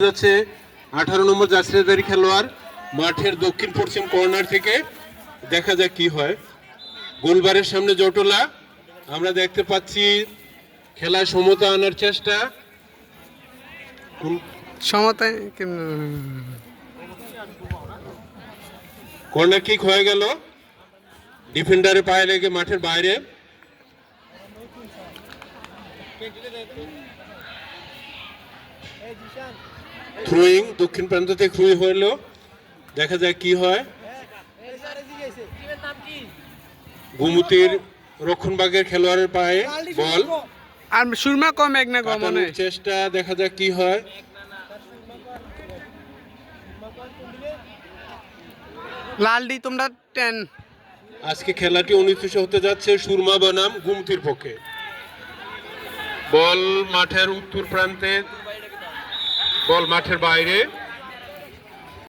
যাচ্ছে 18 নম্বর জাসিরাদারি খেলোয়াড় মাঠের দক্ষিণ পশ্চিম কর্নার থেকে। দেখা যাক কি হয়। গোলবারের সামনে জটলা, আমরা দেখতে পাচ্ছি খেলায় সমতা আনার চেষ্টা। সমতায় কর্নার কিক হয়ে গেল, ডিফেন্ডারের পায়ে লেগে মাঠের বাইরে। থ্রোয়িং দক্ষিণ প্রান্ত থেকে থ্রুই হলো, দেখা যায় কি হয়। গুমতির রক্ষণভাগের খেলোয়াড়ের পায়ে বল, আর সুরমা কম এক না কম মনে চেষ্টা, দেখা যাক কি হয়। লালডি তোমরা 10। আজকে খেলাটি অনুষ্ঠিত হতে যাচ্ছে সুরমা বনাম গুমতির পক্ষে। বল মাঠের উত্তর প্রান্তে, বল মাঠের বাইরে।